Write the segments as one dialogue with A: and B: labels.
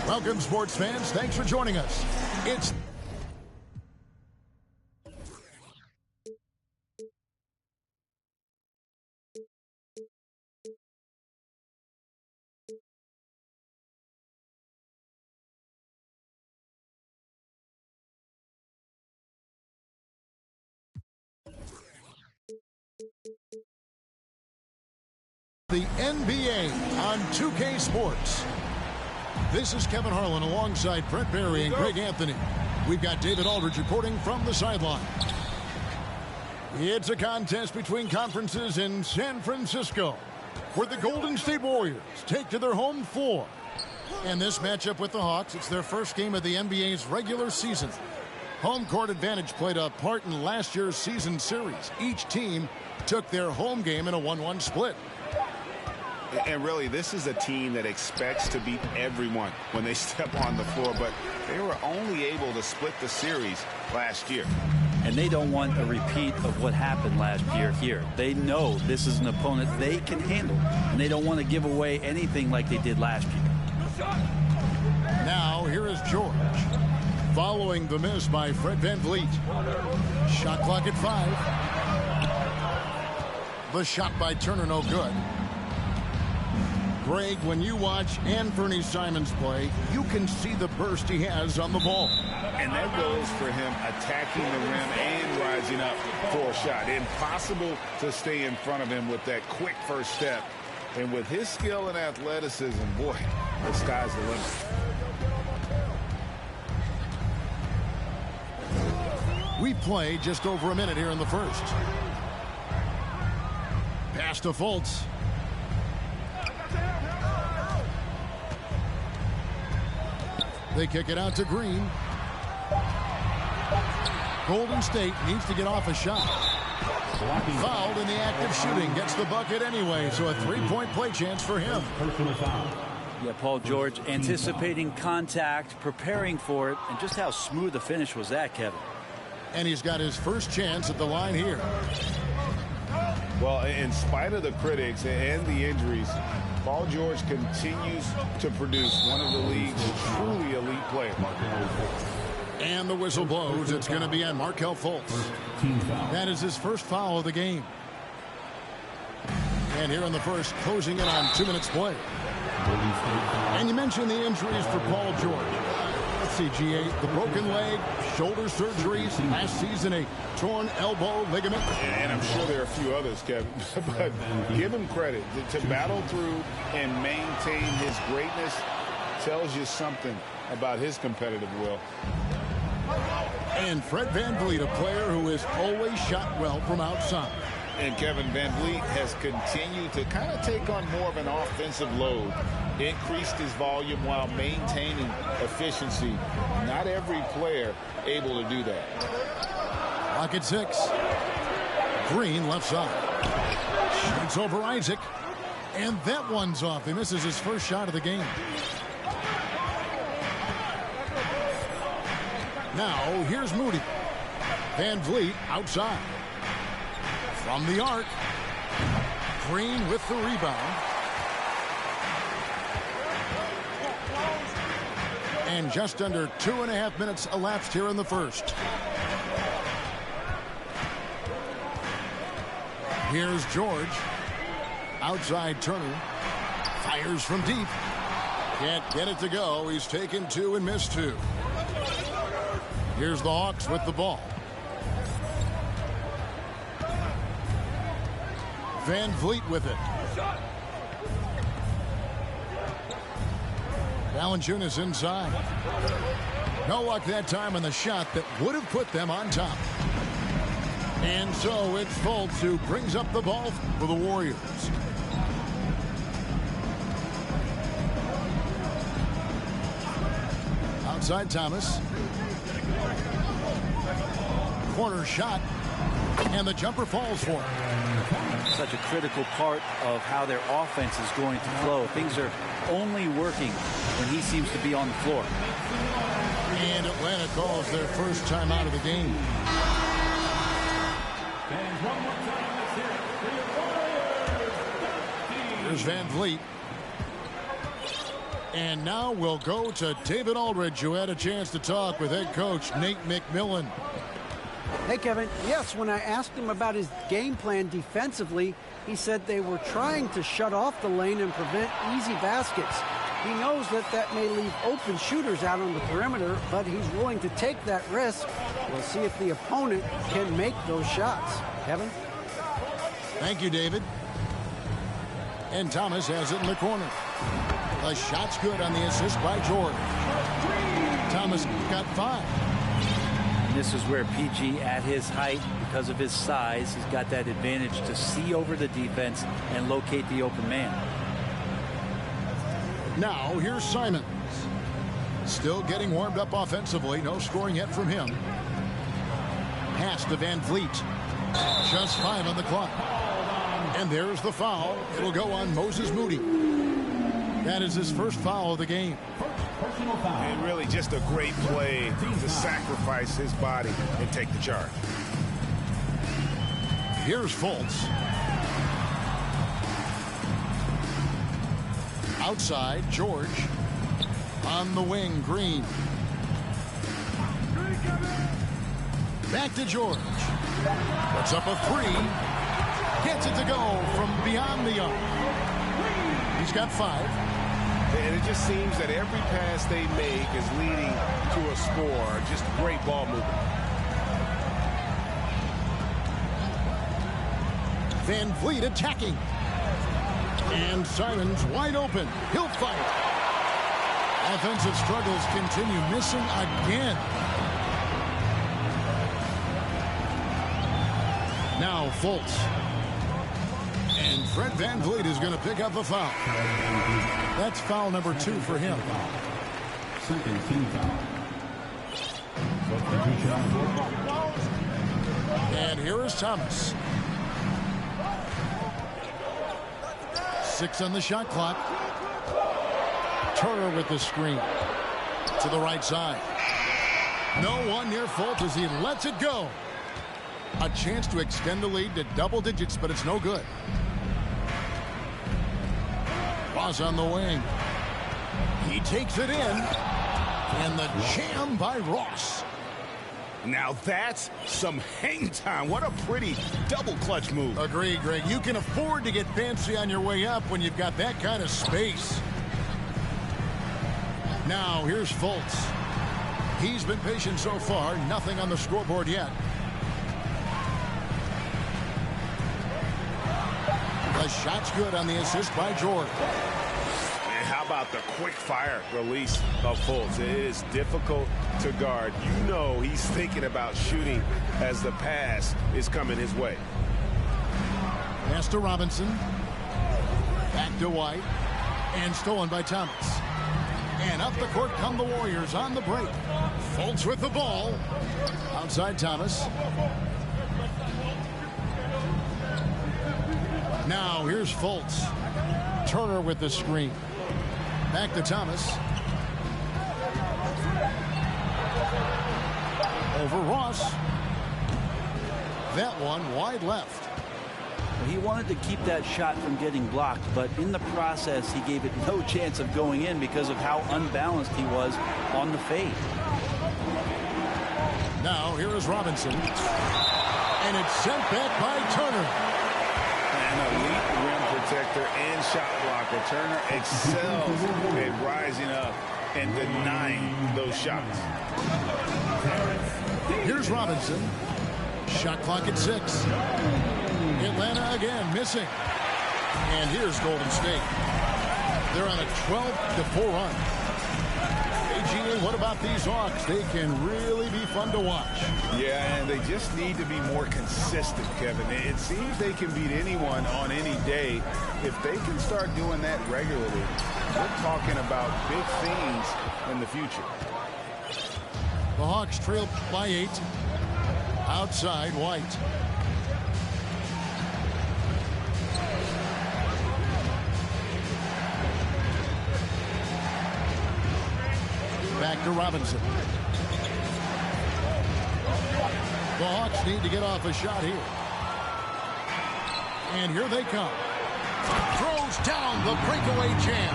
A: Welcome, sports fans. Thanks for joining us. It's the NBA on 2K Sports. This is Kevin Harlan alongside Brent Barry and Greg Anthony. We've got David Aldridge reporting from the sideline. It's a contest between conferences in San Francisco, where the Golden State Warriors take to their home floor. And this matchup with the Hawks, it's their first game of the NBA's regular season. Home court advantage played a part in last year's season series. Each team took their home game in a 1-1 split.
B: And really, this is a team that expects to beat everyone when they step on the floor, but they were only able to split the series last year.
C: And they don't want a repeat of what happened last year here. They know this is an opponent they can handle, and they don't want to give away anything like they did last year.
A: Now, here is George. Following the miss by Fred VanVleet. Shot clock at 5. The shot by Turner, no good. Greg, when you watch Anthony Simons play, you can see the burst he has on the ball.
B: And that goes for him attacking the rim and rising up for a shot. Impossible to stay in front of him with that quick first step. And with his skill and athleticism, boy, the sky's the limit.
A: We play just over a minute here in the first. Pass to Fultz. They kick it out to Green. Golden State needs to get off a shot. Fouled in the act of shooting. Gets the bucket anyway, so a three-point play chance for him.
C: Yeah, Paul George anticipating contact, preparing for it, and just how smooth the finish was that, Kevin.
A: And he's got his first chance at the line here.
B: Well, in spite of the critics and the injuries, Paul George continues to produce one of the league's truly elite players.
A: And the whistle blows. It's going to be on Markelle Fultz. That is his first foul of the game. And here in the first, closing in on 2 minutes play. And you mentioned the injuries for Paul George. Let's see, G8, the broken leg, shoulder surgeries, last season a torn elbow ligament.
B: And I'm sure there are a few others, Kevin, but give him credit. To battle through and maintain his greatness tells you something about his competitive will.
A: And Fred VanVleet, a player who has always shot well from outside.
B: And Kevin VanVleet has continued to kind of take on more of an offensive load. Increased his volume while maintaining efficiency. Not every player able to do that.
A: Clock at 6. Green left side. Shoots over Isaac. And that one's off. He misses his first shot of the game. Now, here's Moody. VanVleet outside. From the arc. Green with the rebound. And just under 2.5 minutes elapsed here in the first. Here's George. Outside Turner. Fires from deep. Can't get it to go. He's taken 2 and missed 2. Here's the Hawks with the ball. VanVleet with it. Valanciunas inside. No luck that time on the shot that would have put them on top. And so it's Fultz who brings up the ball for the Warriors. Outside Thomas. Corner shot. And the jumper falls for him.
C: Such a critical part of how their offense is going to flow. Things are only working when he seems to be on the floor.
A: And Atlanta calls their first time out of the game. Here's VanVleet. And now we'll go to David Aldridge, who had a chance to talk with head coach Nate McMillan.
D: Hey, Kevin. Yes, when I asked him about his game plan defensively, he said they were trying to shut off the lane and prevent easy baskets. He knows that that may leave open shooters out on the perimeter, but he's willing to take that risk. We'll see if the opponent can make those shots. Kevin?
A: Thank you, David. And Thomas has it in the corner. The shot's good on the assist by George. Thomas got 5.
C: And this is where PG, at his height, because of his size, he's got that advantage to see over the defense and locate the open man.
A: Now here's Simons. Still getting warmed up offensively. No scoring yet from him. Pass to Van Vliet. Just 5 on the clock. And there's the foul. It'll go on Moses Moody. That is his first foul of the game.
B: And really just a great play to sacrifice his body and take the charge.
A: Here's Fultz. Outside, George. On the wing, Green. Back to George. Puts up a 3. Gets it to go from beyond the arc. He's got 5.
B: And it just seems that every pass they make is leading to a score. Just great ball movement.
A: Van Vliet attacking. And Simons wide open. He'll fight. Offensive struggles continue. Missing again. Now Fultz. And Fred Van Vliet is going to pick up the foul. That's foul number 2 for him.
E: Second team foul.
A: And here is Thomas. 6 on the shot clock. Turner with the screen. To the right side. No one near Fultz as he lets it go. A chance to extend the lead to double digits, but it's no good. Ross on the wing. He takes it in. And the jam by Ross.
B: Now that's some hang time. What a pretty double clutch move.
A: Agree, Greg. You can afford to get fancy on your way up when you've got that kind of space. Now here's Fultz. He's been patient so far. Nothing on the scoreboard yet. The shot's good on the assist by George.
B: And how about the quick fire release of Fultz? It is difficult to guard. You know he's thinking about shooting as the pass is coming his way.
A: Pass to Robinson. Back to White. And stolen by Thomas. And up the court come the Warriors on the break. Fultz with the ball. Outside Thomas. Now here's Fultz. Turner with the screen. Back to Thomas. Over Ross. That one wide left.
C: He wanted to keep that shot from getting blocked, but in the process he gave it no chance of going in because of how unbalanced he was on the fade.
A: Now here is Robinson. And it's sent back by Turner.
B: An elite rim protector and shot blocker. Turner excels at rising up and denying those shots.
A: Here's Robinson. Shot clock at 6. Atlanta again missing. And here's Golden State. They're on a 12-4 run. Hey, what about these Hawks? They can really be fun to watch.
B: Yeah, and they just need to be more consistent, Kevin. It seems they can beat anyone on any day. If they can start doing that regularly, we're talking about big things in the future.
A: The Hawks trail by 8. Outside, White. Back to Robinson. The Hawks need to get off a shot here. And here they come. Throws down the breakaway jam.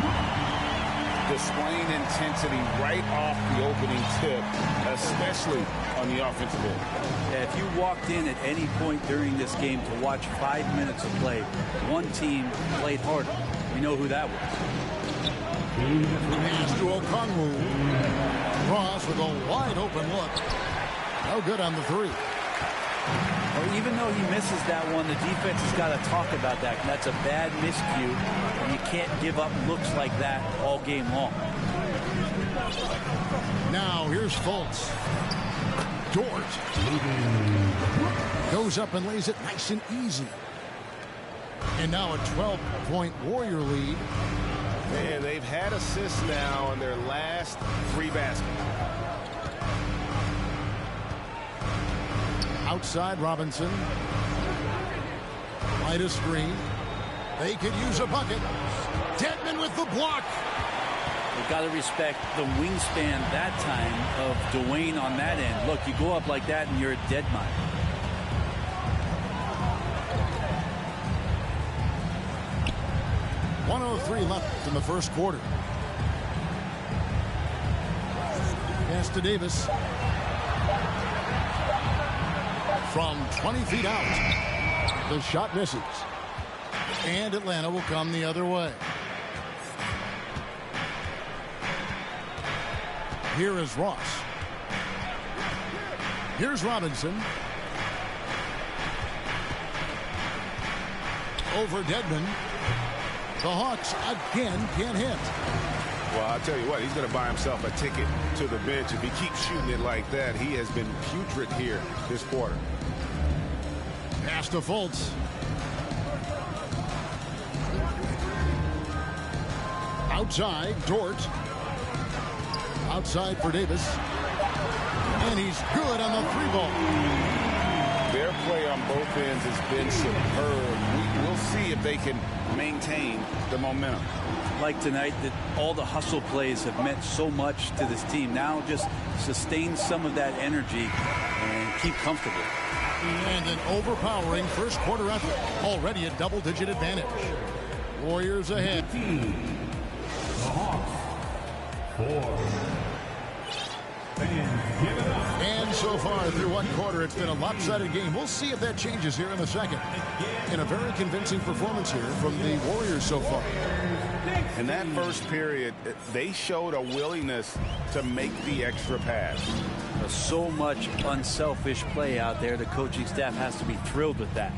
B: displaying intensity right off the opening tip, especially on the offensive end.
C: Yeah, if you walked in at any point during this game to watch 5 minutes of play, one team played harder. We know who that was.
A: Pass to Okongwu. Ross with a wide open look. No good on the three.
C: Well, even though he misses that one, the defense has got to talk about that. That's a bad miscue, and you can't give up looks like that all game long.
A: Now here's Fultz. Dort goes up and lays it nice and easy. And now a 12-point Warrior lead.
B: Man, they've had assists now on their last 3 baskets.
A: Outside Robinson. Light a screen. They could use a bucket. Dedmon with the block.
C: You've got to respect the wingspan that time of Dwayne on that end. Look, you go up like that and you're a dead man. .103 left in the first quarter. Pass to Davis. From 20 feet out. The shot misses. And Atlanta will come the other way. Here is Ross. Here's Robinson. Over Dedmon. The Hawks again can't hit.
B: Well, I'll tell you what, he's going to buy himself a ticket to the bench. If he keeps shooting it like that, he has been putrid here this quarter.
A: Pass to Fultz. Outside, Dort. Outside for Davis. And he's good on the 3-ball.
B: Their play on both ends has been superb. We'll see if they can maintain the momentum.
C: Like tonight, that all the hustle plays have meant so much to this team. Now just sustain some of that energy and keep comfortable.
A: And an overpowering first quarter effort. Already a double-digit advantage. Warriors ahead.
E: The Hawks. 4.
A: And so far through one quarter, it's been a lopsided game. We'll see if that changes here in the second. In a very convincing performance here from the Warriors so far.
B: In that first period, they showed a willingness to make the extra pass.
C: So much unselfish play out there. The coaching staff has to be thrilled with that.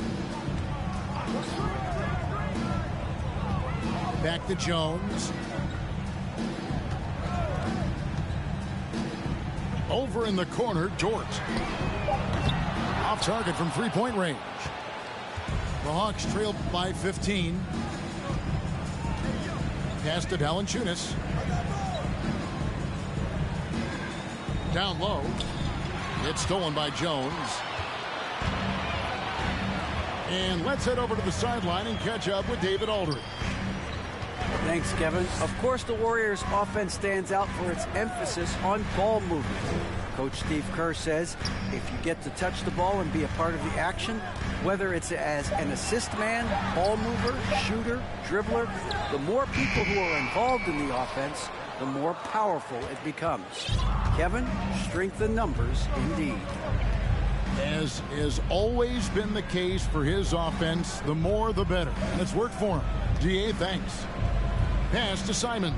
A: Back to Jones. Over in the corner, Dort. Off target from three-point range. The Hawks trailed by 15. Pass to Valanciunas. Down low. It's stolen by Jones. And let's head over to the sideline and catch up with David Aldridge.
D: Thanks, Kevin. Of course, the Warriors' offense stands out for its emphasis on ball movement. Coach Steve Kerr says if you get to touch the ball and be a part of the action, whether it's as an assist man, ball mover, shooter, dribbler, the more people who are involved in the offense, the more powerful it becomes. Kevin, strength in numbers indeed.
A: As has always been the case for his offense, the more the better. And it's worked for him. DA, thanks. Pass to Simons.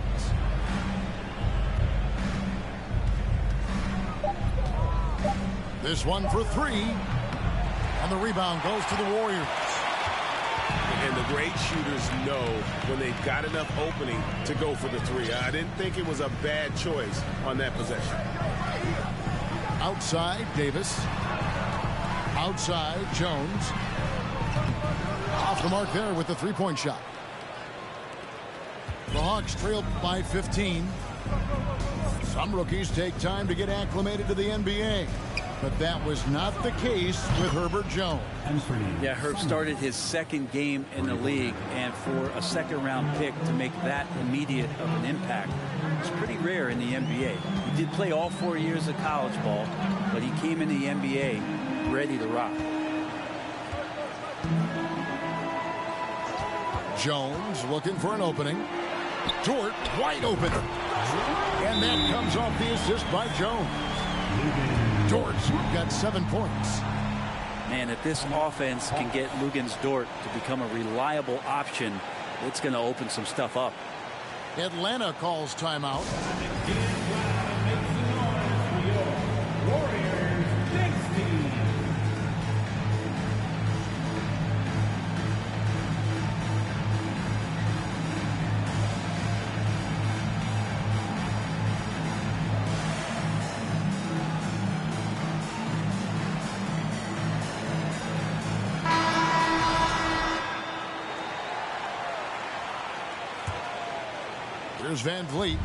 A: This one for 3. And the rebound goes to the Warriors.
B: And the great shooters know when they've got enough opening to go for the 3. I didn't think it was a bad choice on that possession.
A: Outside, Davis. Outside, Jones. Off the mark there with the three-point shot. The Hawks trailed by 15. Some rookies take time to get acclimated to the NBA. But that was not the case with Herbert Jones.
C: Yeah, Herb started his second game in the league, and for a second-round pick to make that immediate of an impact, it's pretty rare in the NBA. He did play all 4 years of college ball, but he came in the NBA ready to rock.
A: Jones looking for an opening. Dort wide open. And that comes off the assist by Jones. Dort's got 7 points.
C: Man, if this offense can get Luguentz Dort to become a reliable option, it's going to open some stuff up.
A: Atlanta calls timeout. Here's Van Vliet.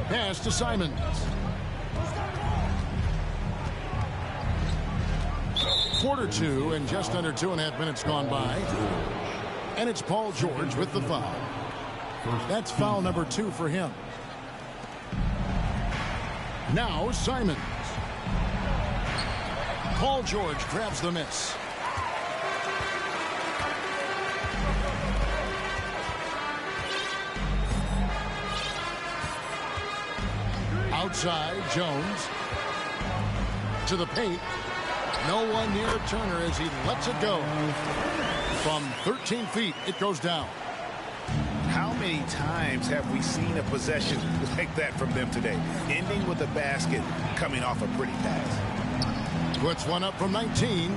A: Pass to Simons. Quarter 2 and just under 2.5 minutes gone by. And it's Paul George with the foul. That's foul number 2 for him. Now Simons. Paul George grabs the miss. Outside, Jones to the paint. No one near Turner as he lets it go. From 13 feet, it goes down.
B: How many times have we seen a possession like that from them today? Ending with a basket, coming off a pretty pass.
A: Puts one up from 19.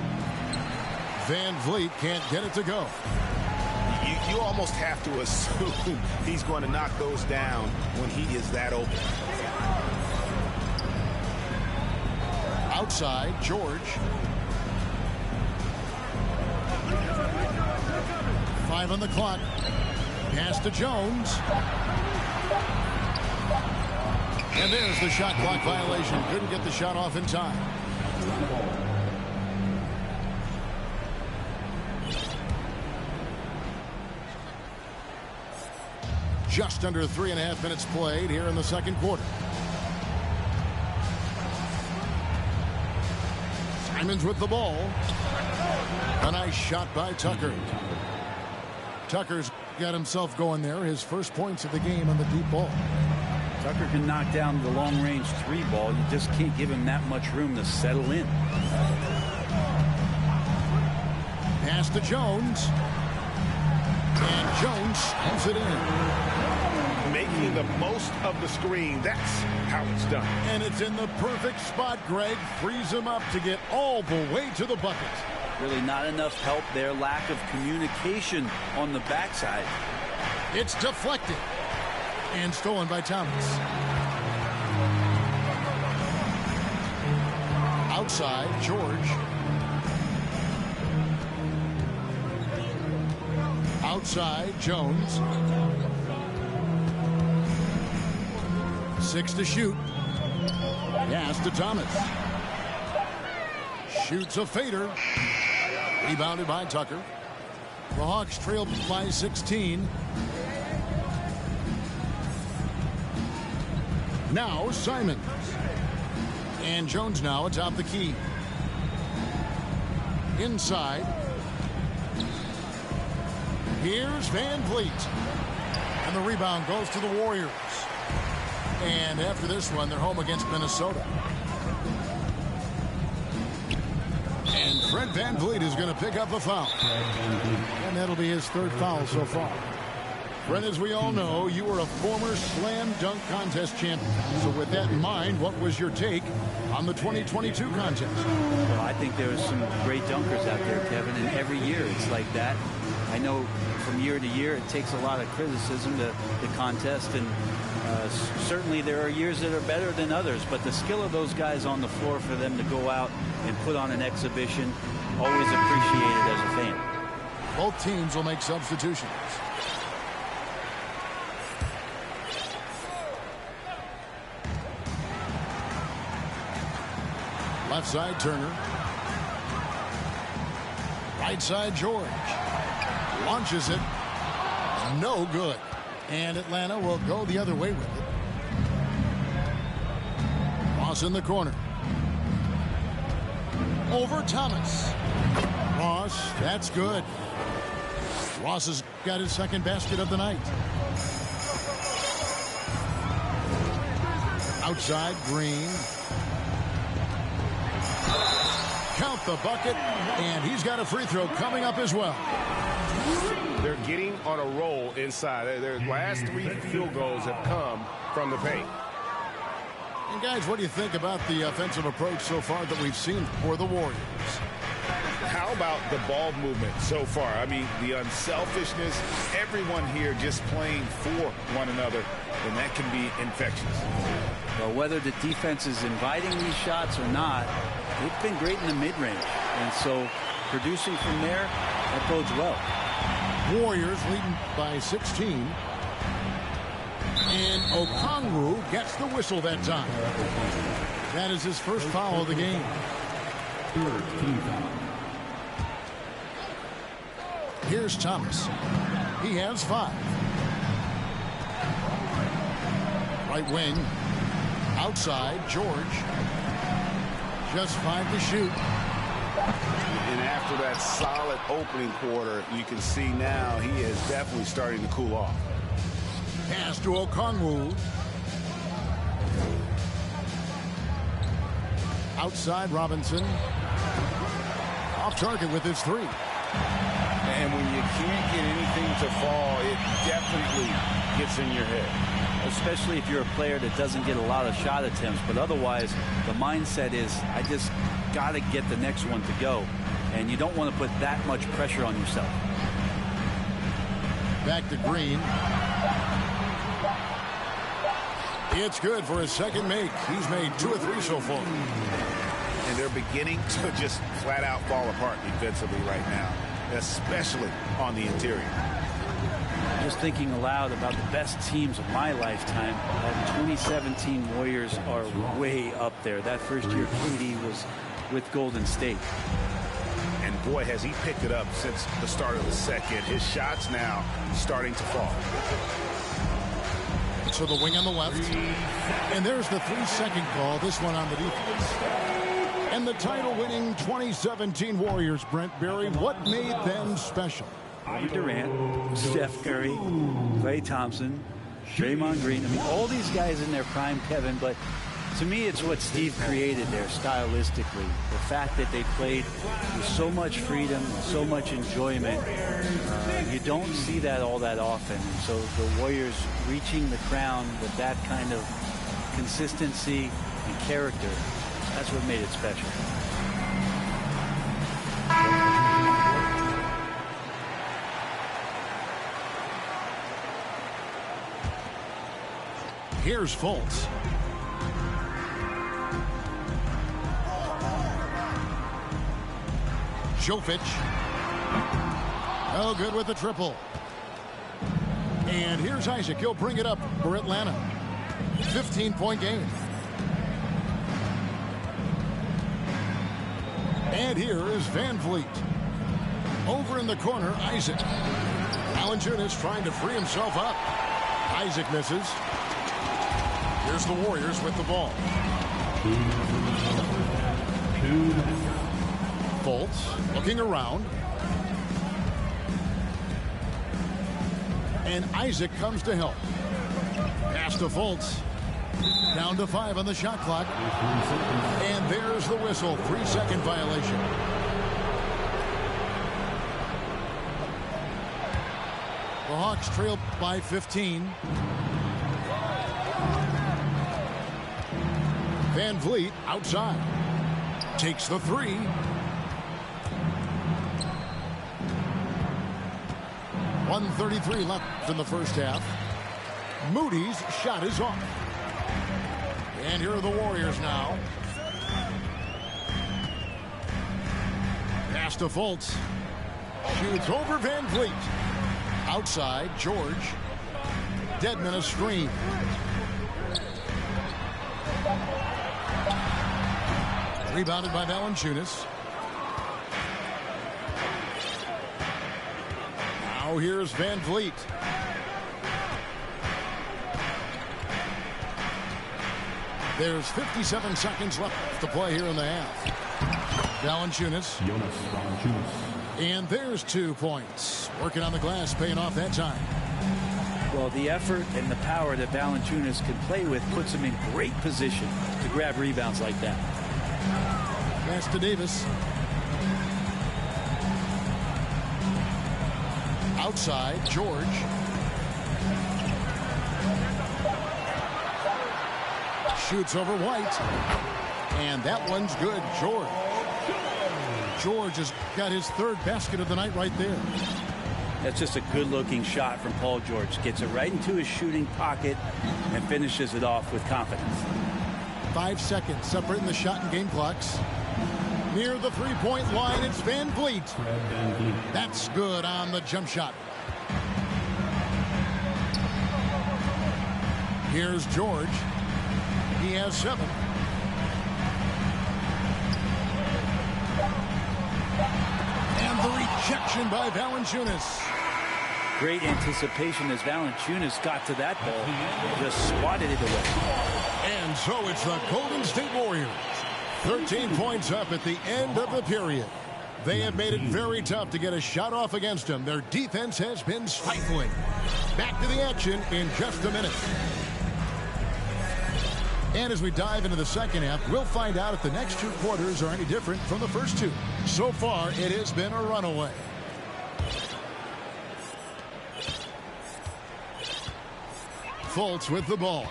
A: Van Vliet can't get it to go.
B: You almost have to assume he's going to knock those down when he is that open.
A: Outside, George. 5 on the clock. Pass to Jones. And there's the shot clock violation. Couldn't get the shot off in time. Just under 3.5 minutes played here in the second quarter. Simons with the ball. A nice shot by Tucker. Tucker's got himself going there. His first points of the game on the deep ball.
C: Tucker can knock down the long-range 3 ball. You just can't give him that much room to settle in.
A: Pass to Jones. And Jones slams it in.
B: Making the most of the screen. That's how it's done.
A: And it's in the perfect spot. Greg frees him up to get all the way to the bucket.
C: Really not enough help there. Lack of communication on the backside.
A: It's deflected. And stolen by Thomas. Outside, George. Outside, Jones. 6 to shoot. Pass to Thomas. Shoots a fader. Rebounded by Tucker. The Hawks trail by 16. Now Simons. And Jones now atop the key. Inside. Here's Van Vliet. And the rebound goes to the Warriors. And after this one, they're home against Minnesota. And Fred Van Vliet is going to pick up a foul. And that'll be his 3rd foul so far. Fred, as we all know, you were a former slam dunk contest champion. So with that in mind, what was your take on the 2022 contest?
C: Well, I think there are some great dunkers out there, Kevin, and every year it's like that. I know from year to year it takes a lot of criticism to the contest, and certainly there are years that are better than others, but the skill of those guys on the floor for them to go out and put on an exhibition, always appreciated as a fan.
A: Both teams will make substitutions. Left side, Turner. Right side, George. Launches it. No good. And Atlanta will go the other way with it. Ross in the corner. Over Thomas. Ross, that's good. Ross has got his second basket of the night. Outside, Green. Count the bucket, and he's got a free throw coming up as well.
F: They're getting on a roll inside. Their last 3 field goals have come from the paint.
A: And guys, what do you think about the offensive approach so far that we've seen for the Warriors?
B: How about the ball movement so far? I mean, the unselfishness, everyone here just playing for one another, and that can be infectious.
C: Well, whether the defense is inviting these shots or not, it's been great in the mid-range. And so producing from there, that bodes well.
A: Warriors leading by 16. And Okongwu gets the whistle that time. That is his first foul of the game. Here's Thomas. He has 5. Right wing. Outside, George. Just 5 to shoot.
F: And after that solid opening quarter, you can see now he is definitely starting to cool off.
A: Pass to Okongwu. Outside, Robinson. Off target with his 3.
F: And when you can't get anything to fall, it definitely gets in your head.
C: Especially if you're a player that doesn't get a lot of shot attempts. But otherwise, the mindset is, I just got to get the next one to go. And you don't want to put that much pressure on yourself.
A: Back to Green. It's good for his second make. He's made 2 or 3 so far.
B: And they're beginning to just flat out fall apart defensively right now, especially on the interior.
C: Just thinking aloud about the best teams of my lifetime. That 2017 Warriors are way up there. That first year KD was with Golden State.
B: And boy, has he picked it up since the start of the second. His shots now starting to fall.
A: So the wing on the left. And there's the 3-second call. This one on the defense. And the title-winning 2017 Warriors, Brent Berry, what made them special?
C: Durant, Steph Curry, Klay Thompson, Draymond Green. I mean, all these guys in their prime, Kevin, but to me, it's what Steve created there stylistically. The fact that they played with so much freedom, so much enjoyment. You don't see that all that often. And so the Warriors reaching the crown with that kind of consistency and character, that's what made it special.
A: Here's Fultz. Jovic. Oh, good with the triple. And here's Isaac. He'll bring it up for Atlanta. 15-point game. And here is Van Vliet. Over in the corner, Isaac. Valanciunas trying to free himself up. Isaac misses. Here's the Warriors with the ball. Fultz looking around. And Isaac comes to help. Pass to Fultz. Down to 5 on the shot clock. And there's the whistle. 3-second violation. The Hawks trail by 15. Van Vliet outside. Takes the 3. .133 left in the first half. Moody's shot is off. And here are the Warriors now. Pass to Fultz. Shoots over Van Vliet. Outside, George. Dedmon a screen. Rebounded by Valanciunas. Now here's Van Vliet. There's 57 seconds left to play here in the half. Valanciunas. And there's 2 points. Working on the glass, paying off that time.
C: Well, the effort and the power that Valanciunas can play with puts him in great position to grab rebounds like that.
A: Pass to Davis. Outside, George. Shoots over White. And that one's good. George has got his 3rd basket of the night right there.
C: That's just a good-looking shot from Paul George. Gets it right into his shooting pocket and finishes it off with confidence.
A: 5 seconds separating the shot and game clocks. Near the 3-point line, it's VanVleet. That's good on the jump shot. Here's George. He has 7. And the rejection by Valanciunas.
C: Great anticipation as Valanciunas got to that ball. Just swatted it away.
A: And so it's the Golden State Warriors. 13 points up at the end of the period. They have made it very tough to get a shot off against them. Their defense has been stifling. Back to the action in just a minute. And as we dive into the second half, we'll find out if the next 2 quarters are any different from the first 2. So far, it has been a runaway. Fultz with the ball.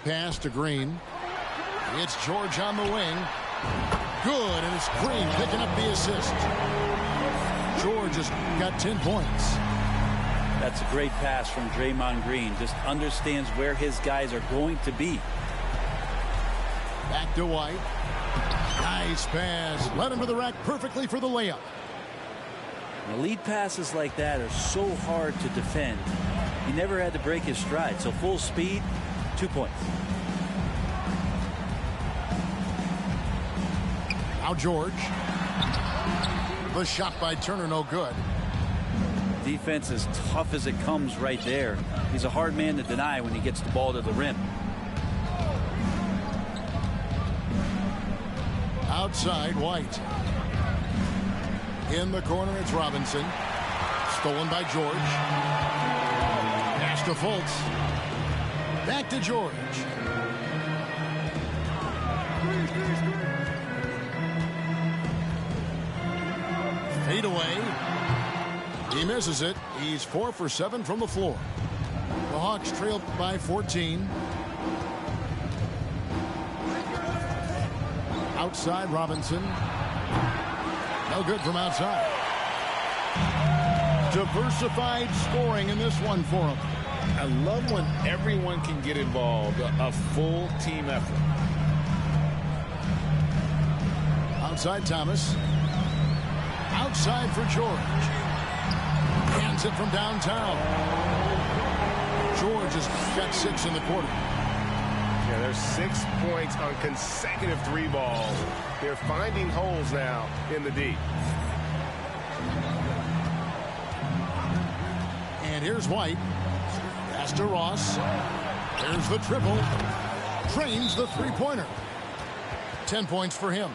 A: Pass to Green. It's George on the wing. Good, and it's Green picking up the assist. George has got 10 points.
C: That's a great pass from Draymond Green. Just understands where his guys are going to be.
A: Back to White. Nice pass. Led him to the rack perfectly for the layup.
C: Now, lead passes like that are so hard to defend. He never had to break his stride. So full speed, 2 points.
A: Now George. The shot by Turner, no good.
C: Defense as tough as it comes right there. He's a hard man to deny when he gets the ball to the rim.
A: Outside, White. In the corner, it's Robinson. Stolen by George. Pass to Fultz. Back to George. Fade away. He misses it. He's 4 for 7 from the floor. The Hawks trail by 14. Outside, Robinson. No good from outside. Diversified scoring in this one for him.
B: I love when everyone can get involved. A full team effort.
A: Outside, Thomas. Outside for George. Hands it from downtown. George has got 6 in the quarter.
G: Yeah, there's 6 points on consecutive 3 balls. They're finding holes now in the D.
A: And here's White. Pass to Ross. There's the triple. Trains the 3-pointer. 10 points for him.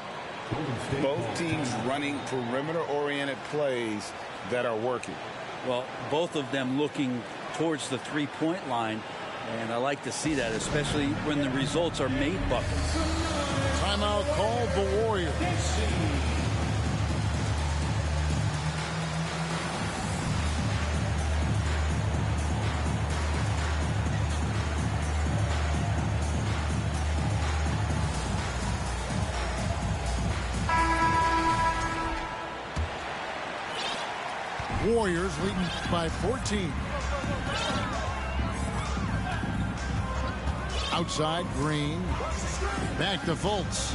B: Both teams running perimeter-oriented plays that are working.
C: Well, both of them looking towards the 3-point line, and I like to see that, especially when the results are made buckets.
A: Timeout called the Warriors. Warriors leading by 14. Outside, Green. Back to Fultz.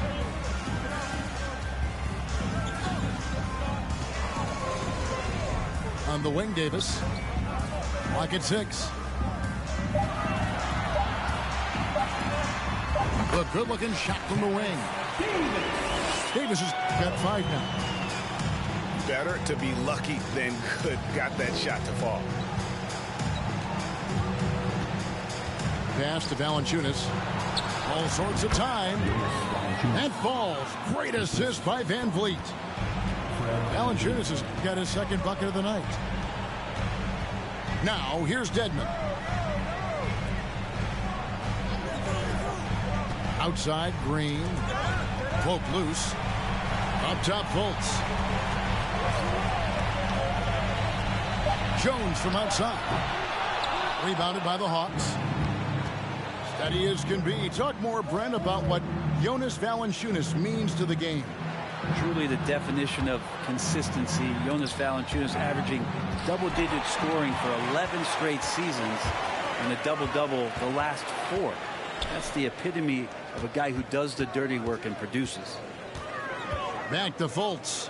A: On the wing, Davis. Clock at 6. The good-looking shot from the wing. Davis has got 5 now.
G: Better to be lucky than good. Got that shot to fall.
A: Pass to Valanciunas. All sorts of time. And falls. Great assist by Van Vliet. Valanciunas has got his second bucket of the night. Now, here's Dedmon. Outside, Green. Poke loose. Up top, Fultz. Jones from outside. Rebounded by the Hawks. Steady as can be. Talk more, Brent, about what Jonas Valanciunas means to the game.
C: Truly the definition of consistency. Jonas Valanciunas averaging double-digit scoring for 11 straight seasons and a double-double the last 4. That's the epitome of a guy who does the dirty work and produces.
A: Back to Fultz.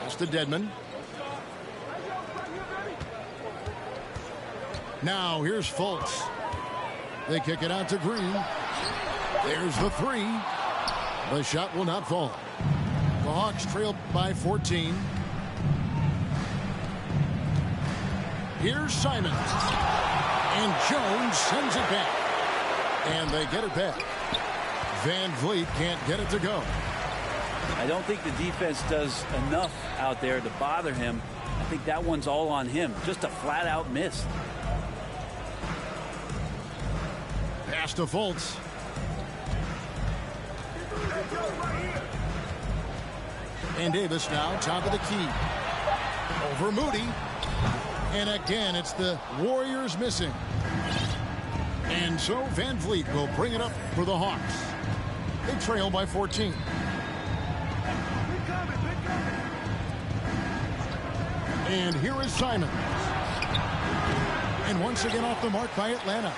A: Pass to Dedmon. Now here's Fultz. They kick it out to Green. There's the 3. The shot will not fall. The Hawks trail by 14. Here's Simons. And Jones sends it back. And they get it back. Van Vliet can't get it to go.
C: I don't think the defense does enough out there to bother him. I think that one's all on him. Just a flat-out miss.
A: Pass to Fultz. And Davis now top of the key. Over Moody. And again, it's the Warriors missing. And so Van Vliet will bring it up for the Hawks. They trail by 14. And here is Simons. And once again off the mark by Atlanta.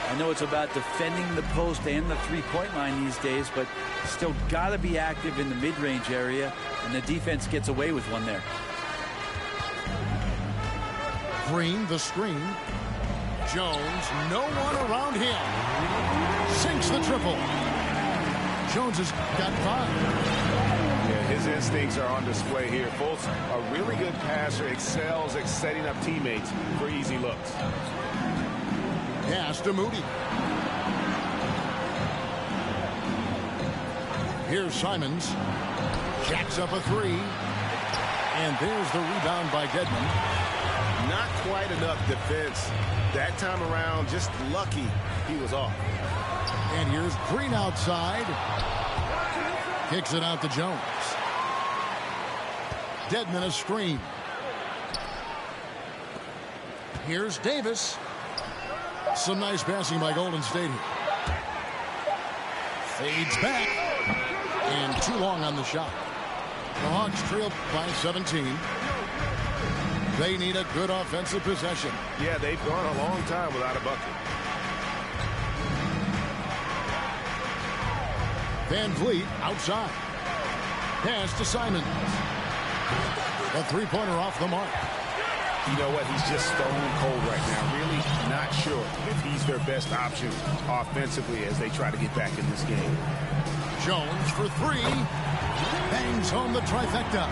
C: I know it's about defending the post and the three-point line these days, but still got to be active in the mid-range area, and the defense gets away with one there.
A: Green, the screen. Jones, no one around him. Sinks the triple. Jones has got 5.
G: Yeah, his instincts are on display here. Fultz, a really good passer, excels at setting up teammates for easy looks.
A: Pass to Moody. Here's Simons. Jacks up a 3. And there's the rebound by Dedmon.
G: Not quite enough defense that time around. Just lucky he was off.
A: And here's Green outside. Kicks it out to Jones. Dedmon a screen. Here's Davis. Some nice passing by Golden State here. Fades back. And too long on the shot. The Hawks trail by 17. They need a good offensive possession.
G: Yeah, they've gone a long time without a bucket.
A: Van Vliet outside. Pass to Simons. A three-pointer off the mark.
G: You know what? He's just stone cold right now. Really not sure if he's their best option offensively as they try to get back in this game.
A: Jones for 3. Bangs home the trifecta.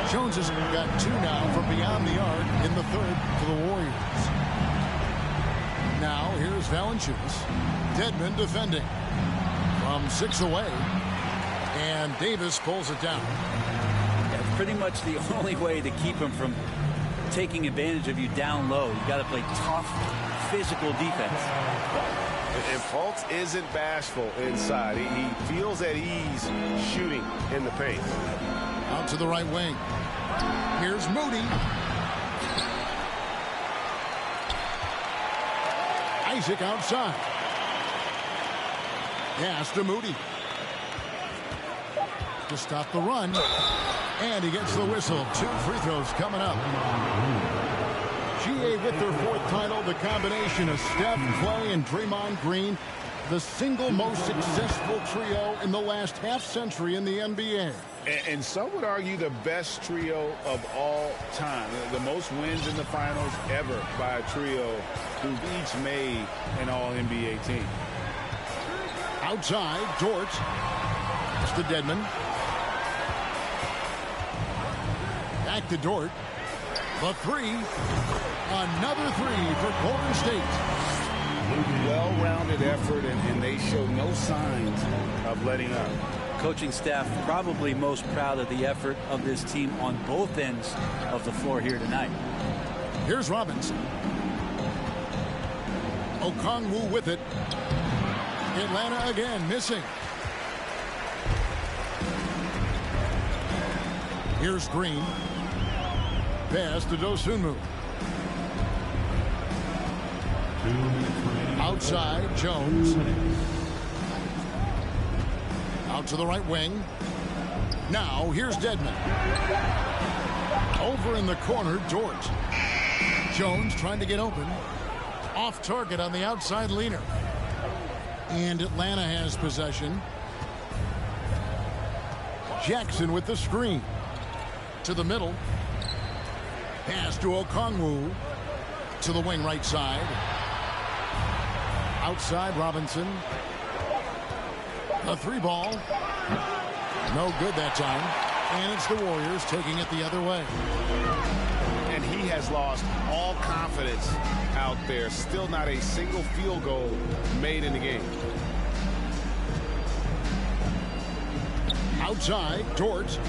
A: Jones has got 2 now from beyond the arc in the third for the Warriors. Now here's Valanciunas. Dedmon defending from 6 away. And Davis pulls it down.
C: That's pretty much the only way to keep him from taking advantage of you down low. You got to play tough, physical defense.
G: And Fultz isn't bashful inside. He feels at ease shooting in the paint.
A: Out to the right wing. Here's Moody. Isaac outside. Pass to Moody. To stop the run. And he gets the whistle. 2 free throws coming up. GA with their 4th title. The combination of Steph, Clay, and Draymond Green. The single most successful trio in the last half-century in the NBA.
B: And some would argue the best trio of all time. The most wins in the finals ever by a trio who've each made an all-NBA team.
A: Outside, Dort. It's to Dedmon. Back to Dort. The 3. Another 3 for Golden State.
B: well-rounded effort, and they show no signs of letting up.
C: Coaching staff probably most proud of the effort of this team on both ends of the floor here tonight.
A: Here's Robinson. Okongwu with it. Atlanta again missing. Here's Green. Pass to Dosunmu. Outside, Jones. Out to the right wing. Now, here's Dedmon. Over in the corner, Dort. Jones trying to get open. Off target on the outside leaner. And Atlanta has possession. Jackson with the screen. To the middle. Pass to Okongwu. To the wing right side. Outside, Robinson. A three ball. No good that time. And it's the Warriors taking it the other way.
F: And he has lost all confidence out there. Still not a single field goal made in the game.
A: Outside, Dort.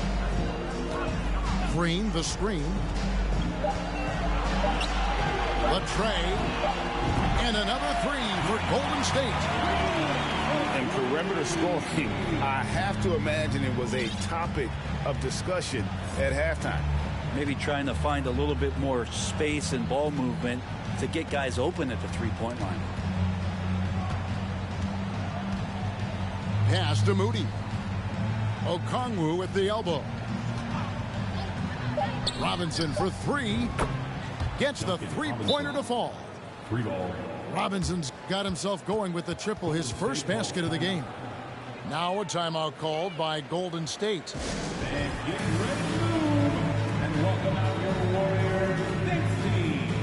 A: Green, the screen. Latrey. And another three for Golden State.
F: And perimeter scoring, I have to imagine it was a topic of discussion at halftime.
C: Maybe trying to find a little bit more space and ball movement to get guys open at the three-point line.
A: Pass to Moody. Okongwu at the elbow. Robinson for three. Gets the three-pointer to fall.
E: Free ball.
A: Robinson's got himself going with the triple, his first basket of the game. Now a timeout called by Golden State.
E: And get ready to move. And welcome out your Warriors next team.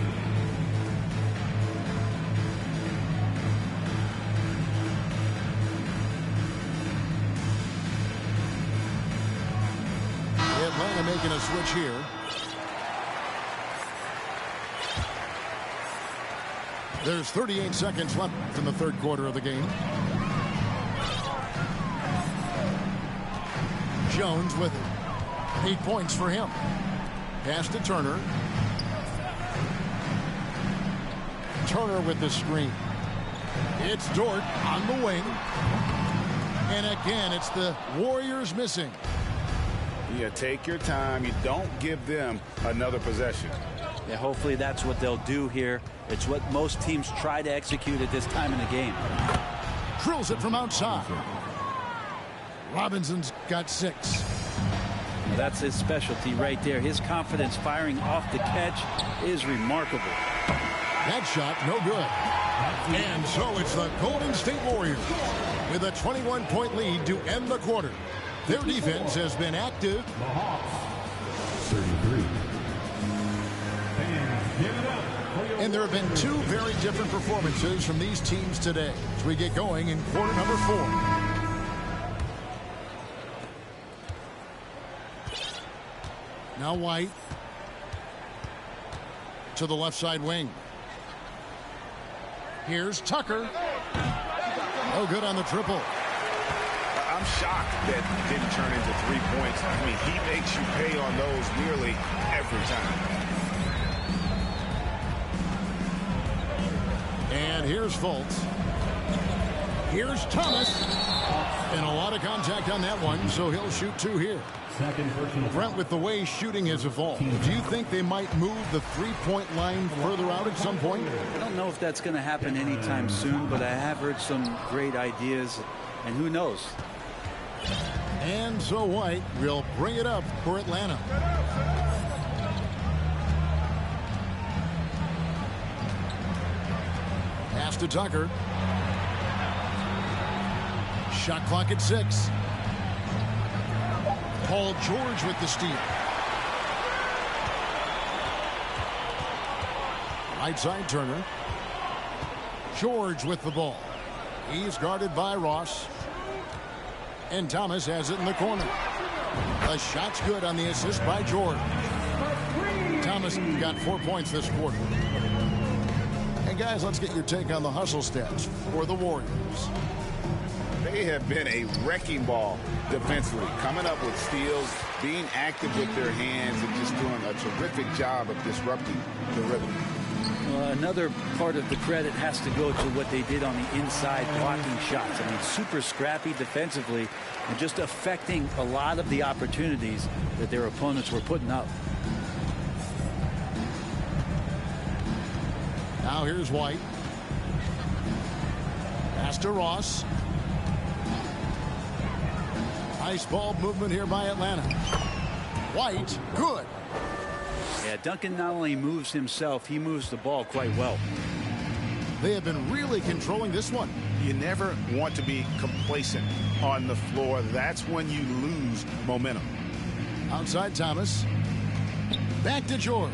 A: Atlanta making a switch here. There's 38 seconds left in the third quarter of the game. Jones with it. 8 points for him. Pass to Turner. Turner with the screen. It's Dort on the wing. And again, it's the Warriors missing.
F: Yeah, take your time. You don't give them another possession.
C: Yeah, hopefully that's what they'll do here. It's what most teams try to execute at this time in the game.
A: Drills it from outside. Robinson's got 6.
C: That's his specialty right there. His confidence firing off the catch is remarkable.
A: That shot, no good. And so it's the Golden State Warriors with a 21-point lead to end the quarter. Their defense has been active.
E: The Hawks, 33. And give it up for your
A: And there have been 2 very different performances from these teams today as we get going in quarter number 4. Now White to the left side wing. Here's Tucker. No good on the triple.
F: I'm shocked that didn't turn into 3 points. I mean, he makes you pay on those nearly every time.
A: And here's Fultz. Here's Thomas. And a lot of contact on that one, so he'll shoot 2 here.
E: second personal.
A: Brent, with the way shooting has evolved, do you think they might move the three-point line further out at some point?
C: I don't know if that's going to happen anytime soon, but I have heard some great ideas, and who knows?
A: And so White will bring it up for Atlanta. Pass to Tucker. Shot clock at 6. Paul George with the steal. Right side Turner. George with the ball. He's guarded by Ross. And Thomas has it in the corner. The shot's good on the assist by George. Thomas got 4 points this quarter. And guys, let's get your take on the hustle stats for the Warriors.
B: They have been a wrecking ball defensively, coming up with steals, being active with their hands, and just doing a terrific job of disrupting the rhythm.
C: Another part of the credit has to go to what they did on the inside blocking shots. I mean, super scrappy defensively and just affecting a lot of the opportunities that their opponents were putting up.
A: Now here's White. Pass to Ross. Nice ball movement here by Atlanta. White, good.
C: Yeah, Duncan not only moves himself, he moves the ball quite well.
A: They have been really controlling this one.
G: You never want to be complacent on the floor. That's when you lose momentum.
A: Outside Thomas. Back to George.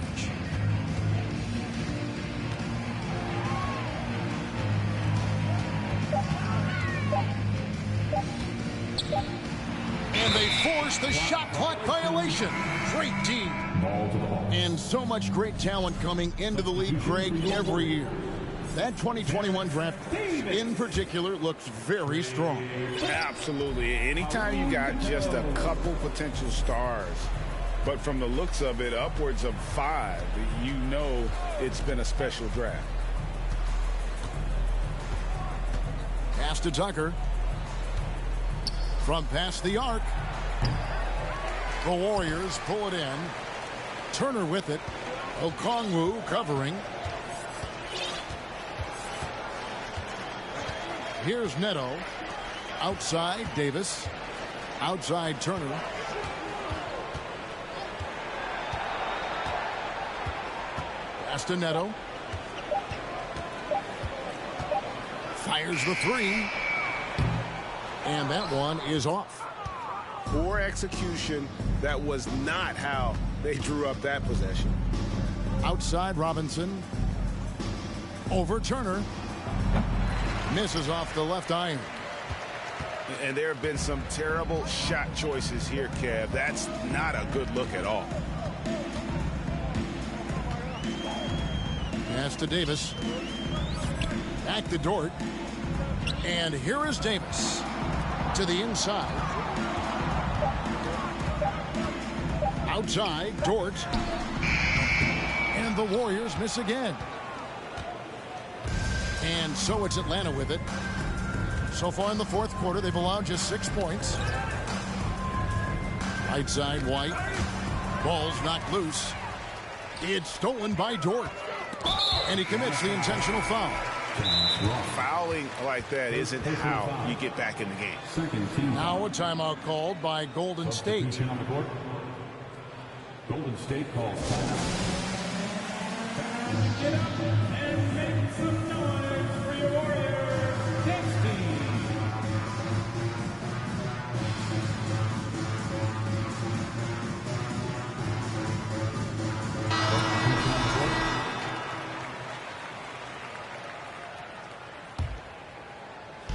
A: And they force the shot clock violation. Great team. And so much great talent coming into the league, Craig, every year. That 2021 draft in particular looks very strong.
B: Absolutely. Anytime you got just a couple potential stars, but from the looks of it, upwards of 5, you know it's been a special draft.
A: Pass to Tucker. From past the arc. The Warriors pull it in. Turner with it. Okongwu covering. Here's Neto. Outside Davis. Outside Turner. Pass to Neto. Fires the three. And that one is off.
G: Poor execution. That was not how they drew up that possession.
A: Outside Robinson. Over Turner. Misses off the left iron.
G: And there have been some terrible shot choices here, Kev. That's not a good look at all.
A: Pass to Davis. Back to Dort. And here is Davis. To the inside. Outside, Dort. And the Warriors miss again. And so it's Atlanta with it. So far in the fourth quarter, they've allowed just 6 points. Right side, White. Ball's knocked loose. It's stolen by Dort. And he commits the intentional foul.
G: Fouling like that isn't how you get back in the game.
A: Now a timeout called by Golden State.
E: Golden State calls timeout. Get up and make some noise for your Warriors. Next team.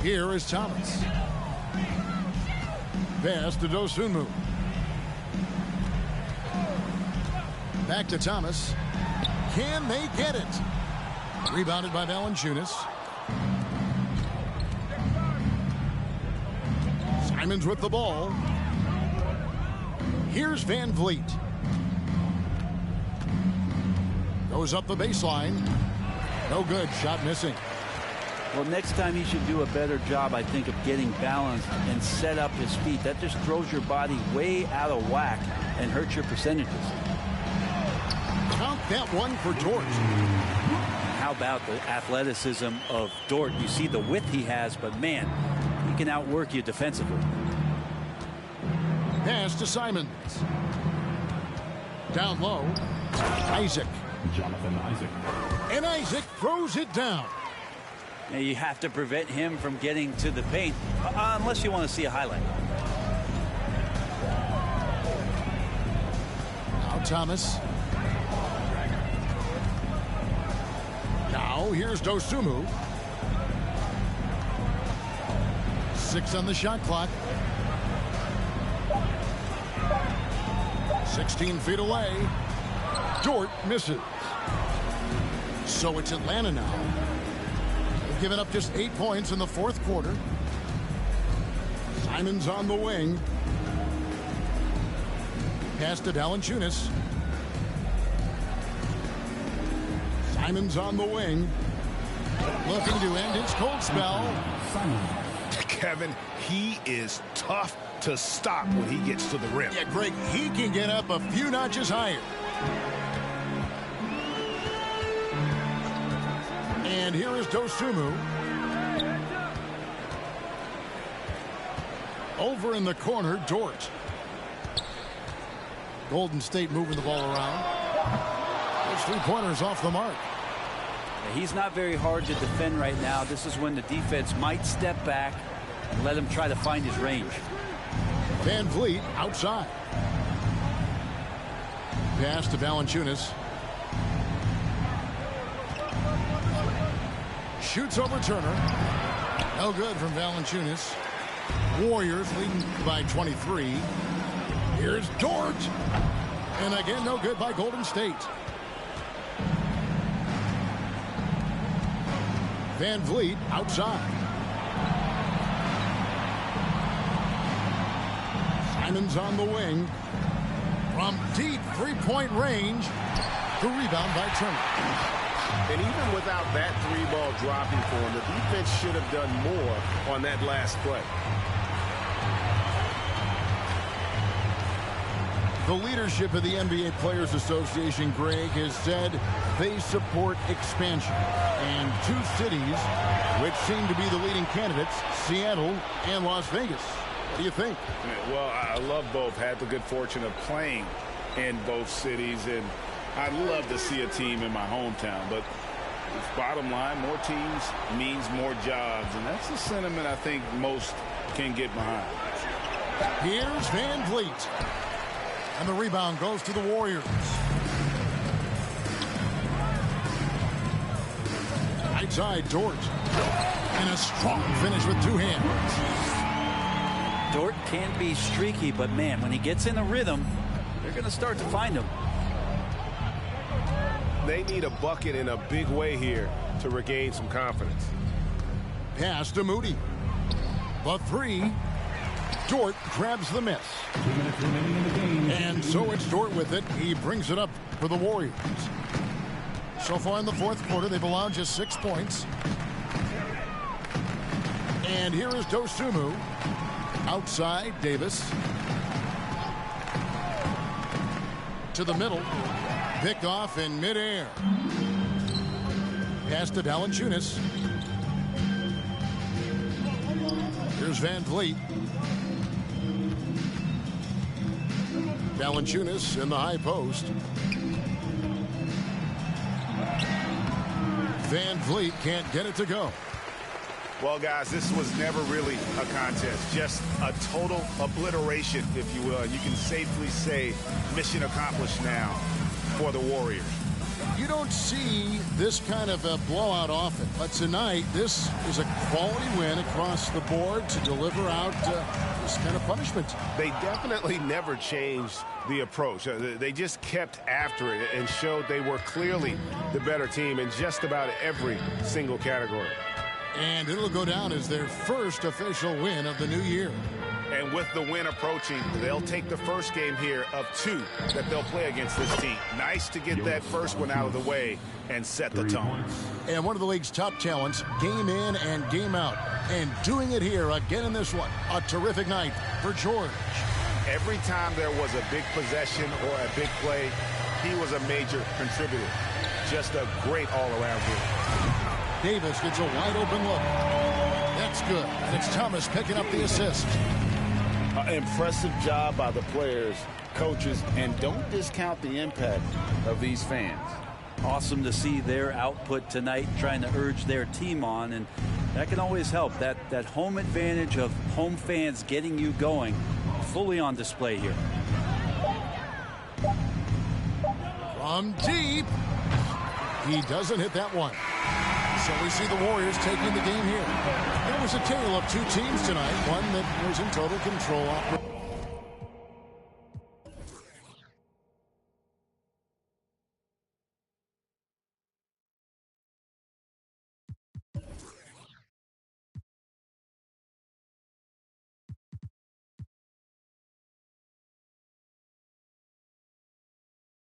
A: Here is Thomas. Pass to Dosunmu. Back to Thomas. Can they get it? Rebounded by Valanciunas. Simons with the ball. Here's Van Vliet. Goes up the baseline. No good. Shot missing.
C: Well, next time he should do a better job, I think, of getting balanced and set up his feet. That just throws your body way out of whack and hurts your percentages.
A: Count that one for Dort.
C: How about the athleticism of Dort? You see the width he has, but man, he can outwork you defensively.
A: Pass to Simons. Down low. Isaac.
E: Jonathan Isaac.
A: And Isaac throws it down.
C: Now you have to prevent him from getting to the paint, unless you want to see a highlight.
A: Now Thomas. Now here's Dosunmu. 6 on the shot clock. 16 feet away. Dort misses. So it's Atlanta now. given up just 8 points in the fourth quarter. Simon's on the wing. Pass to Valanciunas. Simon's on the wing. Looking to end his cold spell.
F: Kevin, he is tough to stop when he gets to the rim.
A: Yeah, Greg, he can get up a few notches higher. And here is Dosunmu. Over in the corner, Dort. Golden State moving the ball around. Those three-pointers off the mark.
C: He's not very hard to defend right now. This is when the defense might step back and let him try to find his range.
A: Van Vliet outside. Pass to Valanciunas. Shoots over Turner. No good from Valanciunas. Warriors leading by 23. Here's Dort. And again, no good by Golden State. Van Vliet outside. Simon's on the wing. From deep three-point range. The rebound by Turner.
F: And even without that three ball dropping for him, the defense should have done more on that last play.
A: The leadership of the NBA Players Association, Greg, has said they support expansion. And two cities which seem to be the leading candidates, Seattle and Las Vegas. What do you think?
B: Well, I love both. Had the good fortune of playing in both cities, and I'd love to see a team in my hometown. But bottom line, more teams means more jobs, and that's the sentiment I think most can get behind.
A: Here's Van Vliet. And the rebound goes to the Warriors. Right side, Dort. And a strong finish with two hands.
C: Dort can be streaky, but man, when he gets in a rhythm, they're going to start to find him.
F: They need a bucket in a big way here to regain some confidence.
A: Pass to Moody. The three. Dort grabs the miss.
E: 2 minutes remaining in the game.
A: And so it's Dort with it. He brings it up for the Warriors. So far in the fourth quarter, they've allowed just 6 points. And here is Dosunmu. Outside, Davis. To the middle. Picked off in midair. Pass to Valanciunas. Here's Van Vliet. Valanciunas in the high post. Van Vliet can't get it to go.
F: Well, guys, this was never really a contest. Just a total obliteration, if you will. You can safely say mission accomplished now for the Warriors.
A: You don't see this kind of a blowout often, but tonight this is a quality win across the board to deliver out this kind of punishment.
F: They definitely never changed the approach. They just kept after it and showed they were clearly the better team in just about every single category.
A: And it'll go down as their first official win of the new year.
F: And with the win approaching, they'll take the first game here of 2 that they'll play against this team. Nice to get that first one out of the way and set the tone.
A: And one of the league's top talents, game in and game out. And doing it here again in this one. A terrific night for George.
F: Every time there was a big possession or a big play, he was a major contributor. Just a great all-around game.
A: Davis gets a wide-open look. That's good. And it's Thomas picking up the assist.
B: Impressive job by the players, coaches, and don't discount the impact of these fans.
C: Awesome to see their output tonight, trying to urge their team on, and that can always help. That home advantage of home fans getting you going, fully on display here.
A: From deep. He doesn't hit that one. So we see the Warriors taking the game here. It was a tale of two teams tonight, one that was in total control.